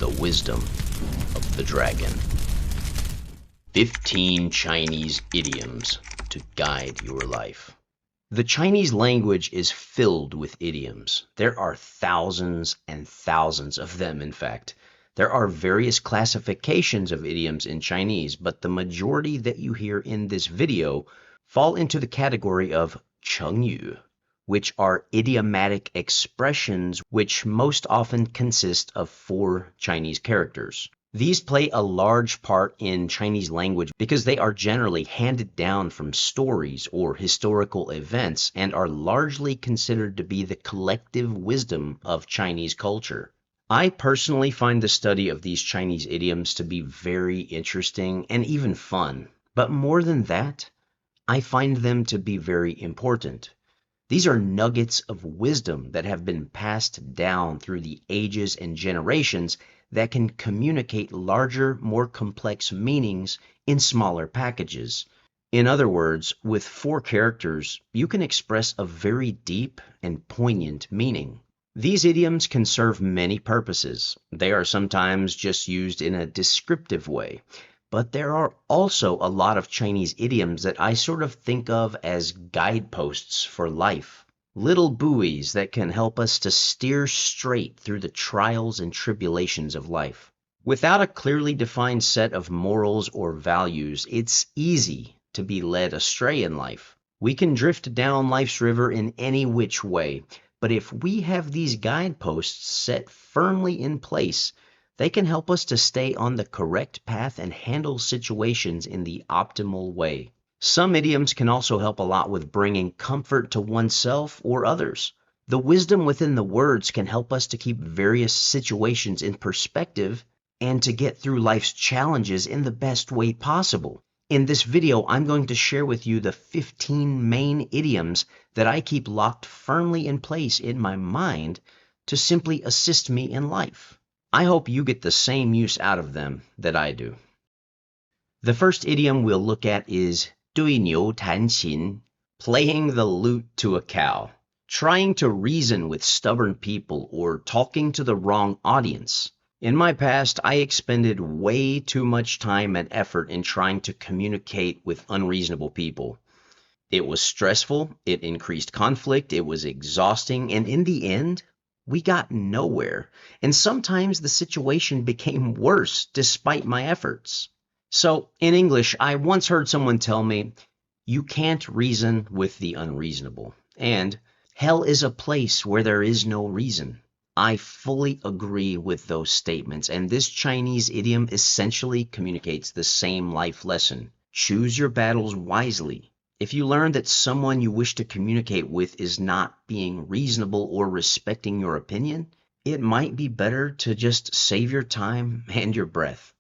the wisdom of the dragon. 15 Chinese idioms to guide your life. The Chinese language is filled with idioms. There are thousands and thousands of them, in fact. There are various classifications of idioms in Chinese, but the majority that you hear in this video fall into the category of Chengyu, which are idiomatic expressions which most often consist of 4 Chinese characters. These play a large part in Chinese language because they are generally handed down from stories or historical events and are largely considered to be the collective wisdom of Chinese culture. I personally find the study of these Chinese idioms to be very interesting and even fun, but more than that, I find them to be very important. These are nuggets of wisdom that have been passed down through the ages and generations that can communicate larger, more complex meanings in smaller packages. In other words, with 4 characters, you can express a very deep and poignant meaning. These idioms can serve many purposes. They are sometimes just used in a descriptive way, but there are also a lot of Chinese idioms that I sort of think of as guideposts for life. Little buoys that can help us to steer straight through the trials and tribulations of life. Without a clearly defined set of morals or values, it's easy to be led astray in life. We can drift down life's river in any which way, but if we have these guideposts set firmly in place, they can help us to stay on the correct path and handle situations in the optimal way. Some idioms can also help a lot with bringing comfort to oneself or others. The wisdom within the words can help us to keep various situations in perspective and to get through life's challenges in the best way possible. In this video, I'm going to share with you the 15 main idioms that I keep locked firmly in place in my mind to simply assist me in life. I hope you get the same use out of them that I do. The first idiom we'll look at is 对牛弹琴, playing the lute to a cow, trying to reason with stubborn people or talking to the wrong audience. In my past, I expended way too much time and effort in trying to communicate with unreasonable people. It was stressful, it increased conflict, it was exhausting, and in the end, we got nowhere. And sometimes the situation became worse despite my efforts. So, in English, I once heard someone tell me, you can't reason with the unreasonable, and hell is a place where there is no reason. I fully agree with those statements, and this Chinese idiom essentially communicates the same life lesson. Choose your battles wisely. If you learn that someone you wish to communicate with is not being reasonable or respecting your opinion, it might be better to just save your time and your breath.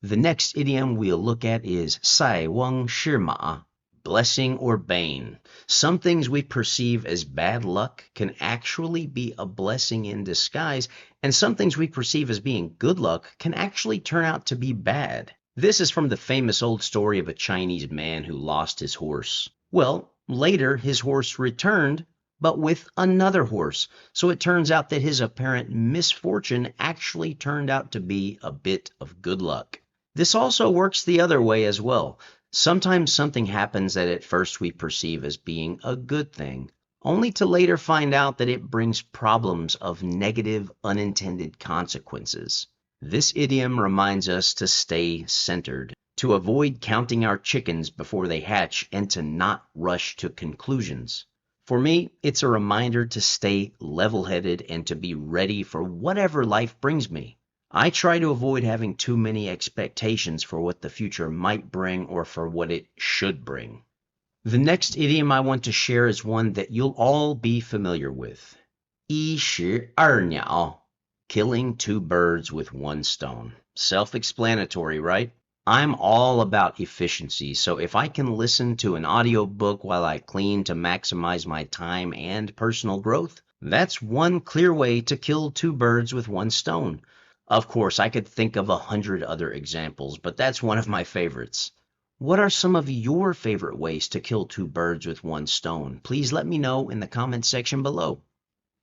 The next idiom we'll look at is 塞翁失马, blessing or bane. Some things we perceive as bad luck can actually be a blessing in disguise, and some things we perceive as being good luck can actually turn out to be bad. This is from the famous old story of a Chinese man who lost his horse. Well, later his horse returned, but with another horse, so it turns out that his apparent misfortune actually turned out to be a bit of good luck. This also works the other way as well. Sometimes something happens that at first we perceive as being a good thing, only to later find out that it brings problems of negative, unintended consequences. This idiom reminds us to stay centered, to avoid counting our chickens before they hatch, and to not rush to conclusions. For me, it's a reminder to stay level-headed and to be ready for whatever life brings me. I try to avoid having too many expectations for what the future might bring or for what it should bring. The next idiom I want to share is one that you'll all be familiar with. 一石二鸟, killing 2 birds with 1 stone. Self-explanatory, right? I'm all about efficiency, so if I can listen to an audiobook while I clean to maximize my time and personal growth, that's one clear way to kill 2 birds with 1 stone. Of course, I could think of 100 other examples, but that's one of my favorites. What are some of your favorite ways to kill 2 birds with 1 stone? Please let me know in the comments section below.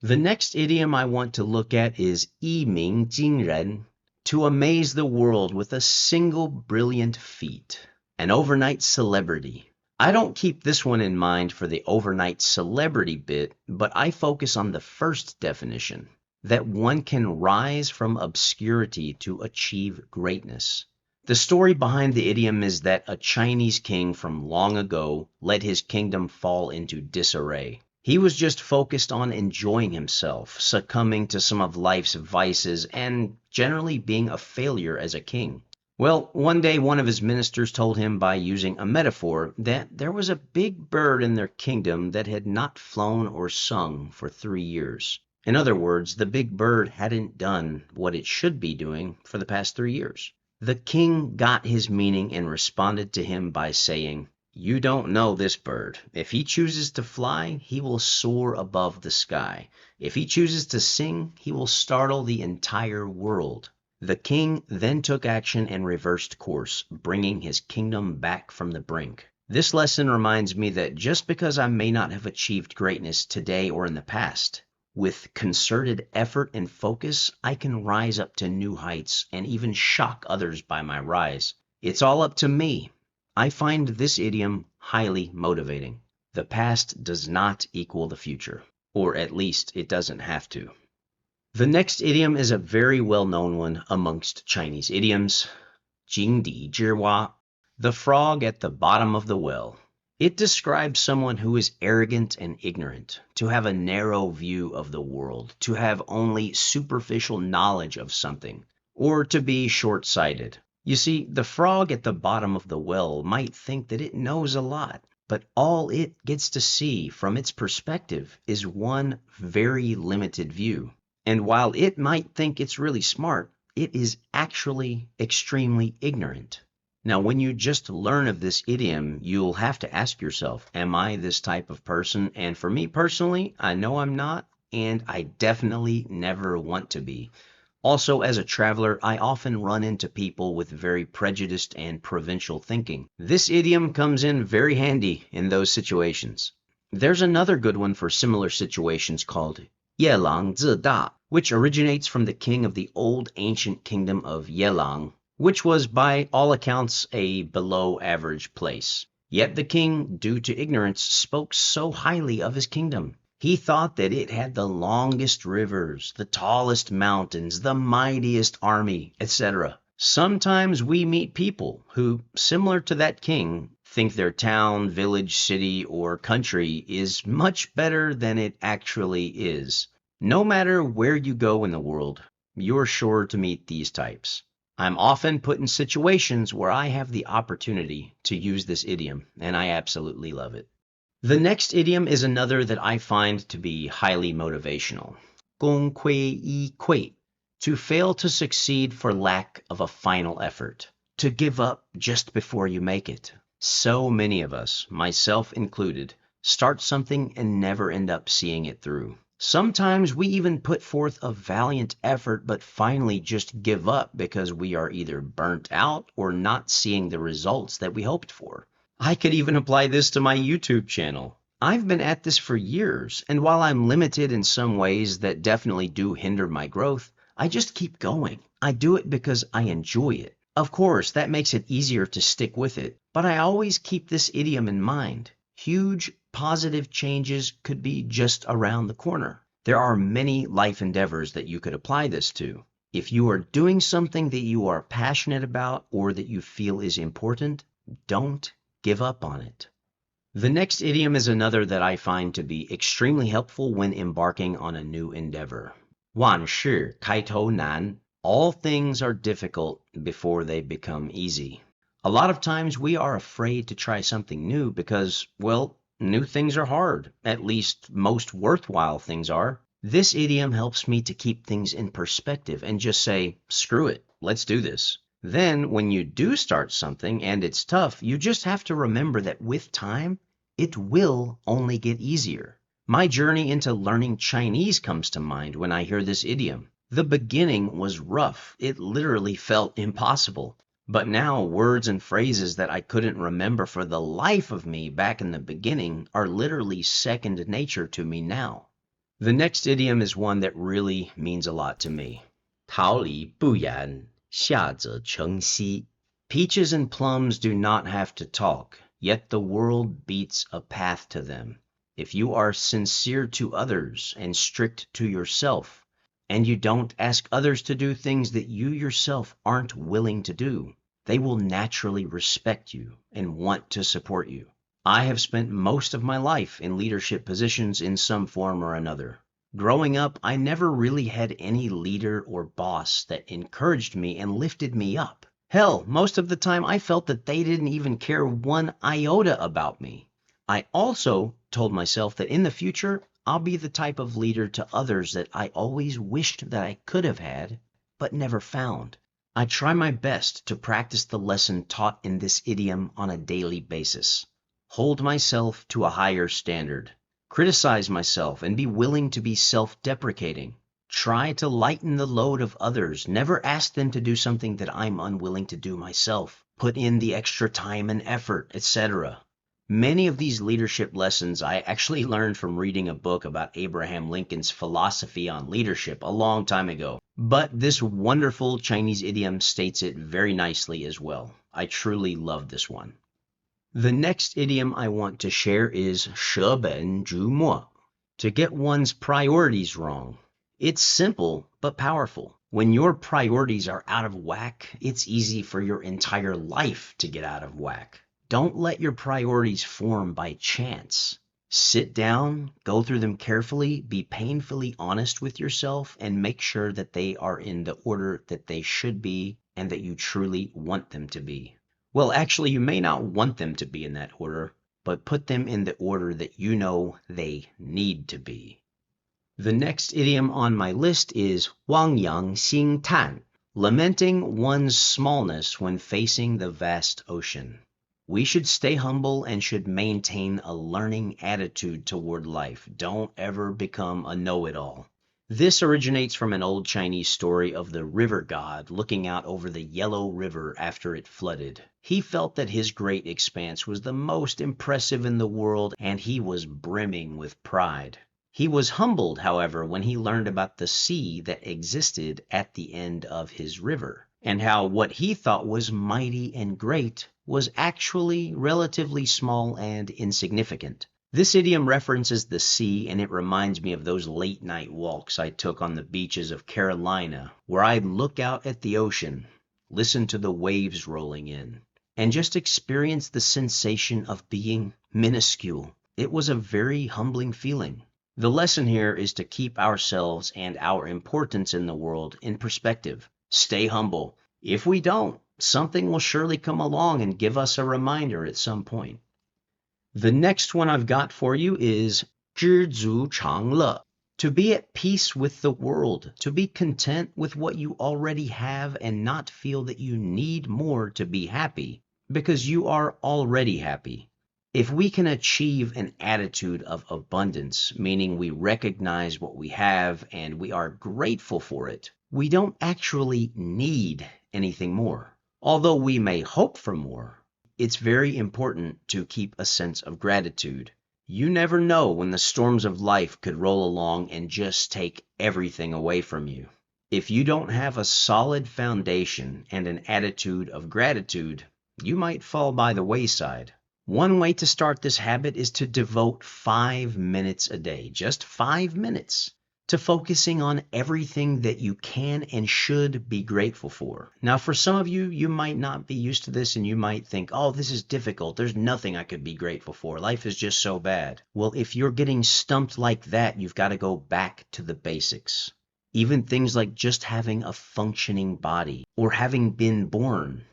The next idiom I want to look at is 一鸣惊人, to amaze the world with a single brilliant feat, an overnight celebrity. I don't keep this one in mind for the overnight celebrity bit, but I focus on the first definition, that one can rise from obscurity to achieve greatness. The story behind the idiom is that a Chinese king from long ago let his kingdom fall into disarray. He was just focused on enjoying himself, succumbing to some of life's vices, and generally being a failure as a king. Well, one day one of his ministers told him by using a metaphor that there was a big bird in their kingdom that had not flown or sung for 3 years. In other words, the big bird hadn't done what it should be doing for the past 3 years. The king got his meaning and responded to him by saying, "You don't know this bird. If he chooses to fly, he will soar above the sky. If he chooses to sing, he will startle the entire world." The king then took action and reversed course, bringing his kingdom back from the brink. This lesson reminds me that just because I may not have achieved greatness today or in the past, with concerted effort and focus, I can rise up to new heights and even shock others by my rise. It's all up to me. I find this idiom highly motivating. The past does not equal the future, or at least it doesn't have to. The next idiom is a very well-known one amongst Chinese idioms, 井底之蛙, the frog at the bottom of the well. It describes someone who is arrogant and ignorant, to have a narrow view of the world, to have only superficial knowledge of something, or to be short-sighted. You see, the frog at the bottom of the well might think that it knows a lot, but all it gets to see from its perspective is one very limited view. And while it might think it's really smart, it is actually extremely ignorant. Now, when you just learn of this idiom, you'll have to ask yourself, am I this type of person? And for me personally, I know I'm not, and I definitely never want to be. Also, as a traveler, I often run into people with very prejudiced and provincial thinking. This idiom comes in very handy in those situations. There's another good one for similar situations called 夜郎自大, which originates from the king of the old ancient kingdom of Yelang, which was by all accounts a below-average place. Yet the king, due to ignorance, spoke so highly of his kingdom. He thought that it had the longest rivers, the tallest mountains, the mightiest army, etc. Sometimes we meet people who, similar to that king, think their town, village, city, or country is much better than it actually is. No matter where you go in the world, you're sure to meet these types. I'm often put in situations where I have the opportunity to use this idiom, and I absolutely love it. The next idiom is another that I find to be highly motivational. 功亏一篑, to fail to succeed for lack of a final effort, to give up just before you make it. So many of us, myself included, start something and never end up seeing it through. Sometimes we even put forth a valiant effort but finally just give up because we are either burnt out or not seeing the results that we hoped for. I could even apply this to my YouTube channel. I've been at this for years, and while I'm limited in some ways that definitely do hinder my growth, I just keep going. I do it because I enjoy it. Of course, that makes it easier to stick with it, but I always keep this idiom in mind. Huge positive changes could be just around the corner. There are many life endeavors that you could apply this to. If you are doing something that you are passionate about or that you feel is important, don't give up on it. The next idiom is another that I find to be extremely helpful when embarking on a new endeavor. 万事开头难. All things are difficult before they become easy. A lot of times we are afraid to try something new because, well, new things are hard. At least most worthwhile things are. This idiom helps me to keep things in perspective and just say, screw it, let's do this. Then when you do start something and it's tough, you just have to remember that with time, it will only get easier. My journey into learning Chinese comes to mind when I hear this idiom. The beginning was rough. It literally felt impossible. But now words and phrases that I couldn't remember for the life of me back in the beginning are literally second nature to me now. The next idiom is one that really means a lot to me. 桃李不言.下自成蹊. Peaches and plums do not have to talk, yet the world beats a path to them. If you are sincere to others and strict to yourself, and you don't ask others to do things that you yourself aren't willing to do, they will naturally respect you and want to support you. I have spent most of my life in leadership positions in some form or another. Growing up, I never really had any leader or boss that encouraged me and lifted me up. Hell, most of the time I felt that they didn't even care one iota about me. I also told myself that in the future, I'll be the type of leader to others that I always wished that I could have had, but never found. I try my best to practice the lesson taught in this idiom on a daily basis. Hold myself to a higher standard. Criticize myself and be willing to be self-deprecating. Try to lighten the load of others. Never ask them to do something that I'm unwilling to do myself. Put in the extra time and effort, etc. Many of these leadership lessons I actually learned from reading a book about Abraham Lincoln's philosophy on leadership a long time ago. But this wonderful Chinese idiom states it very nicely as well. I truly love this one. The next idiom I want to share is 舍本逐末, to get one's priorities wrong. It's simple but powerful. When your priorities are out of whack, it's easy for your entire life to get out of whack. Don't let your priorities form by chance. Sit down, go through them carefully, be painfully honest with yourself, and make sure that they are in the order that they should be and that you truly want them to be. Well, actually, you may not want them to be in that order, but put them in the order that you know they need to be. The next idiom on my list is 望洋兴叹, lamenting one's smallness when facing the vast ocean. We should stay humble and should maintain a learning attitude toward life. Don't ever become a know-it-all. This originates from an old Chinese story of the river god looking out over the Yellow River after it flooded. He felt that his great expanse was the most impressive in the world, and he was brimming with pride. He was humbled, however, when he learned about the sea that existed at the end of his river, and how what he thought was mighty and great was actually relatively small and insignificant. This idiom references the sea, and it reminds me of those late-night walks I took on the beaches of Carolina, where I'd look out at the ocean, listen to the waves rolling in, and just experience the sensation of being minuscule. It was a very humbling feeling. The lesson here is to keep ourselves and our importance in the world in perspective. Stay humble. If we don't, something will surely come along and give us a reminder at some point. The next one I've got for you is 知足常乐, to be at peace with the world, to be content with what you already have and not feel that you need more to be happy, because you are already happy. If we can achieve an attitude of abundance, meaning we recognize what we have and we are grateful for it, we don't actually need anything more. Although we may hope for more, it's very important to keep a sense of gratitude. You never know when the storms of life could roll along and just take everything away from you. If you don't have a solid foundation and an attitude of gratitude, you might fall by the wayside. One way to start this habit is to devote 5 minutes a day, just 5 minutes, to focusing on everything that you can and should be grateful for. Now, for some of you, you might not be used to this and you might think, oh, this is difficult. There's nothing I could be grateful for. Life is just so bad. Well, if you're getting stumped like that, you've got to go back to the basics. Even things like just having a functioning body or having been born.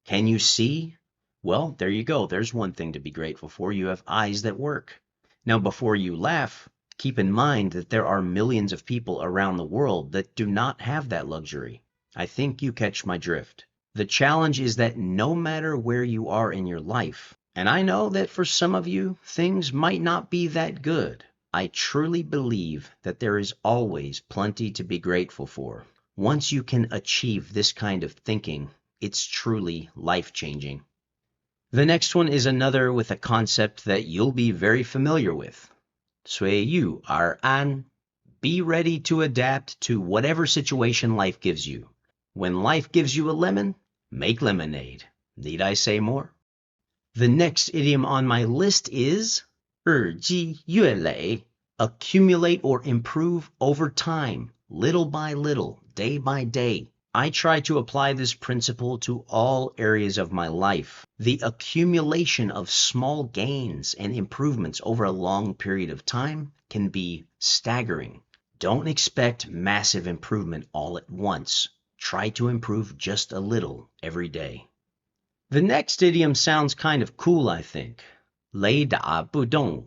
Can you see? Well, there you go. There's one thing to be grateful for. You have eyes that work. Now, before you laugh, keep in mind that there are millions of people around the world that do not have that luxury. I think you catch my drift. The challenge is that no matter where you are in your life, and I know that for some of you, things might not be that good, I truly believe that there is always plenty to be grateful for. Once you can achieve this kind of thinking, it's truly life-changing. The next one is another with a concept that you'll be very familiar with. 随遇而安. Be ready to adapt to whatever situation life gives you. When life gives you a lemon, make lemonade. Need I say more? The next idiom on my list is 日积月累, accumulate or improve over time, little by little, day by day. I try to apply this principle to all areas of my life. The accumulation of small gains and improvements over a long period of time can be staggering. Don't expect massive improvement all at once. Try to improve just a little every day. The next idiom sounds kind of cool, I think. 雷打不动.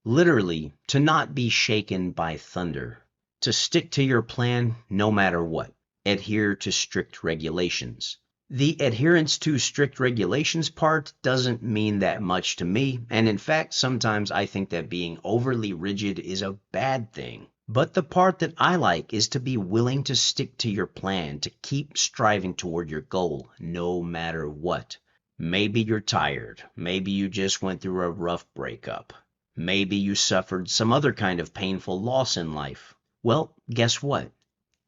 Literally, to not be shaken by thunder. To stick to your plan no matter what. Adhere to strict regulations. The adherence to strict regulations part doesn't mean that much to me, and in fact, sometimes I think that being overly rigid is a bad thing. But the part that I like is to be willing to stick to your plan, to keep striving toward your goal, no matter what. Maybe you're tired. Maybe you just went through a rough breakup. Maybe you suffered some other kind of painful loss in life. Well, guess what?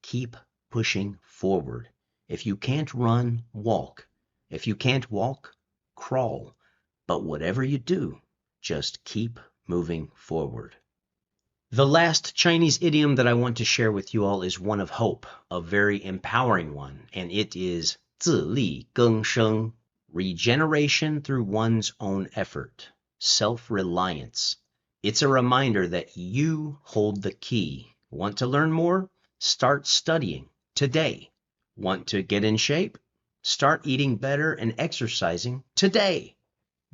Keep pushing forward. If you can't run, walk. If you can't walk, crawl. But whatever you do, just keep moving forward. The last Chinese idiom that I want to share with you all is one of hope, a very empowering one, and it is 自力更生, regeneration through one's own effort, self-reliance. It's a reminder that you hold the key. Want to learn more? Start studying today. Want to get in shape? Start eating better and exercising today.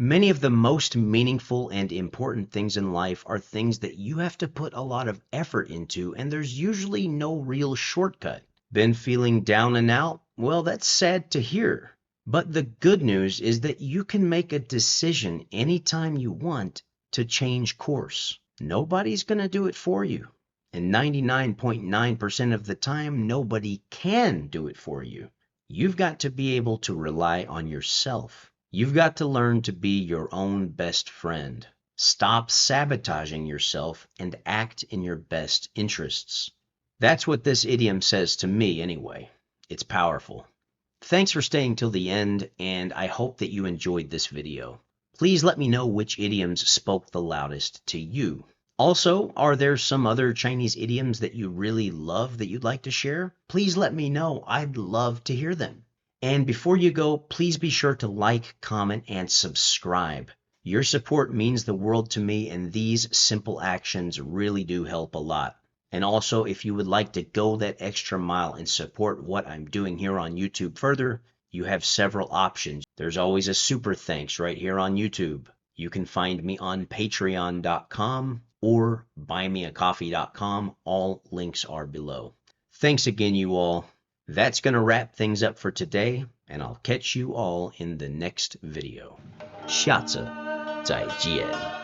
Many of the most meaningful and important things in life are things that you have to put a lot of effort into, and there's usually no real shortcut. Been feeling down and out? Well, that's sad to hear. But the good news is that you can make a decision anytime you want to change course. Nobody's going to do it for you. And 99.9% of the time, nobody can do it for you. You've got to be able to rely on yourself. You've got to learn to be your own best friend. Stop sabotaging yourself and act in your best interests. That's what this idiom says to me anyway. It's powerful. Thanks for staying till the end, and I hope that you enjoyed this video. Please let me know which idioms spoke the loudest to you. Also, are there some other Chinese idioms that you really love that you'd like to share? Please let me know. I'd love to hear them. And before you go, please be sure to like, comment, and subscribe. Your support means the world to me, and these simple actions really do help a lot. And also, if you would like to go that extra mile and support what I'm doing here on YouTube further, you have several options. There's always a super thanks right here on YouTube. You can find me on patreon.com or buymeacoffee.com. All links are below. Thanks again, you all. That's going to wrap things up for today, and I'll catch you all in the next video. 下次再见.